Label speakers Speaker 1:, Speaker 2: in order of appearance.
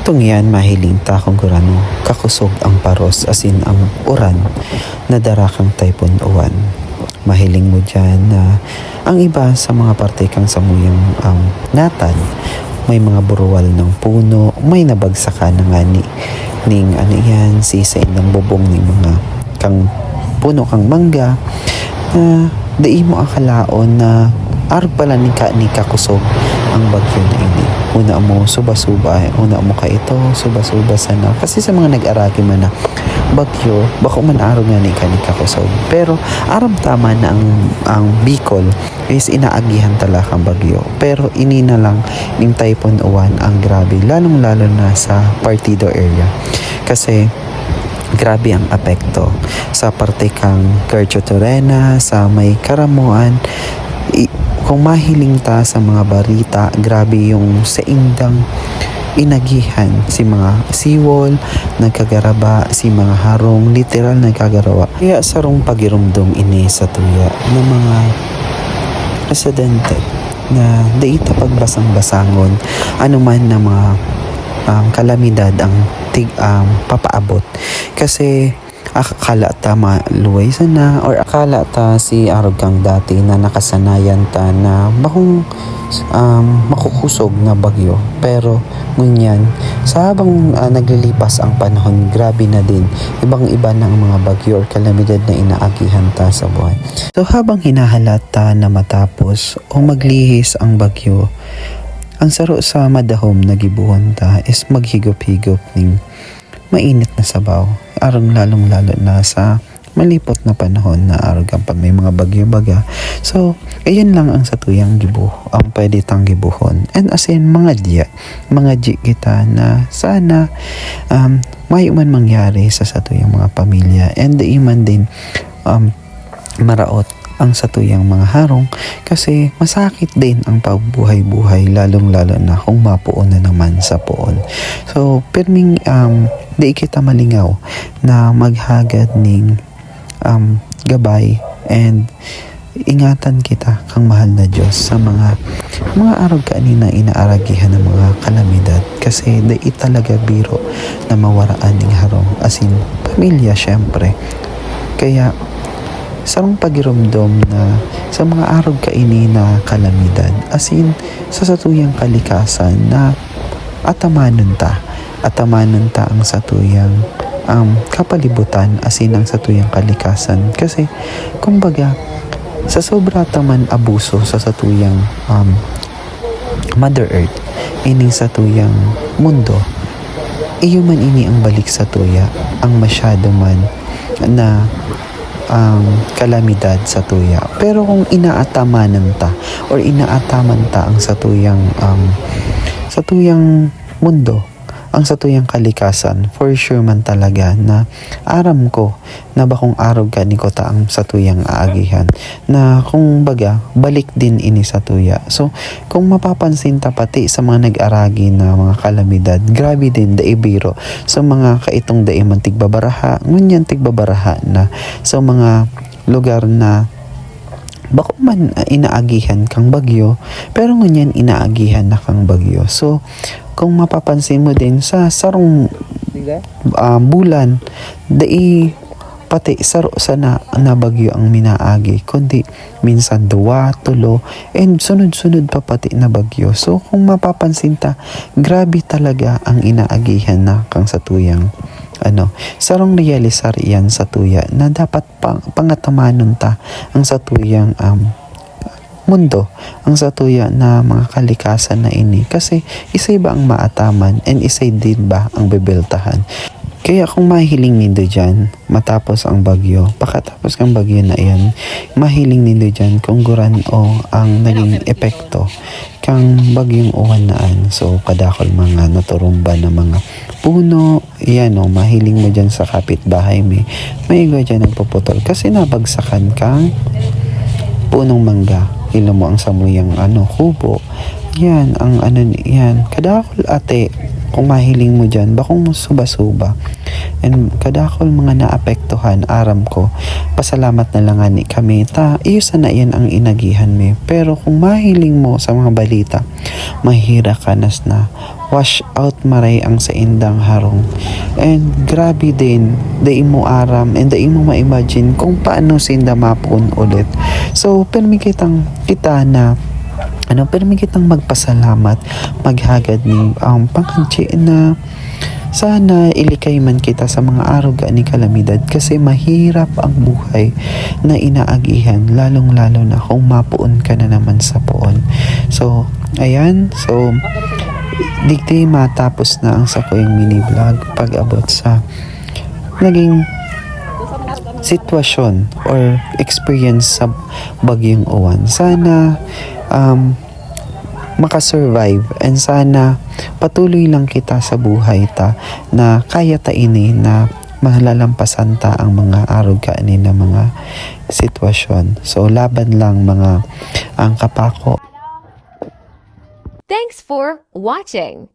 Speaker 1: Tong yan mahiling ta kung gurano kakusog ang paros asin ang uran na darakang typhoon uwan. Mahiling mo dyan na ang iba sa mga parte kang samuyang natad, may mga buruwal ng puno, may nabagsakan na nga ning ano yan, sisain ng bubong ng mga kang puno kang mangga na dai mo akalaon na arog pala ni kakusog ang bagyo na ini. Una mo suba-suba, una mo ka ito, suba-suba sana. Kasi sa mga nag-aragi man na bagyo, bako man araw nga ni kakusog. Pero aram tama na ang Bicol is inaagihan talaga ang bagyo. Pero ini na lang ng typhoon uwan ang grabe, lalong-lalo na sa Partido area. Kasi grabe ang apekto sa parte kang Carcho Torena, sa may Karamuan. Kung mahiling ta sa mga barita, grabe yung sa indang inagihan, si mga siwol nagkagaraba, si mga harong literal nagkagarawa. Kaya sarong pagirumdum ini sa tuya ng mga residente na daita pagbasang-basangon anuman na mga kalamidad ang papaabot. Kasi akala ta maluway sana or akala ta si arog kang dati na nakasanayan ta na bakong makukusog na bagyo. Pero ngunyan sa habang naglilipas ang panahon, grabe na din ibang-iba na ang mga bagyo or kalamidad na inaagihan ta sa buhay. So habang hinahalata na matapos o maglihis ang bagyo, ang saro sa madahom na gibuhon ta is maghigop-higop ning mainit na sabaw. Arang lalong-lalo na sa malipot na panahon na aragang pag may mga bagyo-baga. So, ayun lang ang satuyang ang pwede tang gibuhon. And as in, mga di kita na sana may man mangyari sa satuyang mga pamilya. And iman din maraot ang satuyang mga harong kasi masakit din ang pagbuhay-buhay lalong-lalo na kung mapuon na naman sa poon. So, pirming di kita malingaw na maghagad ning gabay and ingatan kita kang mahal na Diyos sa mga araw kanina inaaragihan ng mga kalamidad kasi di talaga biro na mawaraan ng harong as in pamilya syempre. Kaya sarong pagirumdom na sa mga araw kaini na kalamidad as in sa satuyang kalikasan na atamanon ta ang satuyang kapalibutan as in ang satuyang kalikasan kasi kumbaga sa sobra taman abuso sa satuyang Mother Earth ining satuyang mundo iyo man ini ang balik sa tuya ang masyado man na kalamidad sa tuya. Pero kung inaatamanan ta or inaataman ta ang satuyang mundo, ang satuyang kalikasan, for sure man talaga na aram ko na bakong araw ka ni ko ta ang satuyang aagihan na kung baga balik din ini sa tuya. So kung mapapansin ta pati sa mga nag-aragi na mga kalamidad, grabe din daibiro sa mga kaitong daiman tigbabaraha, ngunyan tigbabaraha na sa mga lugar na bako man inaagihan kang bagyo pero ngunyan inaagihan na kang bagyo. So kung mapapansin mo din sa sarong bulan dai pati saro sana na bagyo ang minaagi kundi minsan 2, 3 and sunod-sunod pa pati na bagyo. So kung mapapansin ta grabe talaga ang inaagihan na kang satuyang sarong realisar yan sa tuya na dapat pangatamanon ta ang satuyang mundo, ang satuya na mga kalikasan na ini kasi isay ba ang maataman and isay din ba ang bebeltahan. Kaya kung mahiling nindo dyan matapos ang bagyo, pakatapos ng bagyo na iyan, mahiling nindo dyan kung guran o ang naging epekto kang bagyong uwan naan. So kadakol mga naturumba na mga puno, yan mahiling mo dyan sa kapitbahay may igo dyan nagpuputol kasi nabagsakan kang punong mangga. Ilo mo ang samuyang kubo. Yan, yan. Kadakol ate, kung mahiling mo dyan, bakong mo suba-suba. And kadakol mga naapektuhan, aram ko, pasalamat na lang ni kami. Iyo sana yan ang inagihan mi. Pero kung mahiling mo sa mga balita, mahira ka nas na wash out maray ang sa indang harong. And grabe din, dai mo aram and dai mo ma-imagine kung paano sinda mapun ulit. So, permi kitang kita na permi kitang magpasalamat, maghagad ni pangkanchi na sana ilikay man kita sa mga araw ni kalamidad kasi mahirap ang buhay na inaagihan, lalong-lalo na kung mapuon ka na naman sa puon. So, ayan. So, digdi matapos na ang sakoyang mini vlog pag-abot sa naging sitwasyon or experience sa Bagyong Uwan. Sana makasurvive and sana patuloy lang kita sa buhay ta na kaya ta ini na malalampasan ta ang mga araw kaani na mga sitwasyon. So laban lang mga ang kapako.
Speaker 2: Thanks for watching.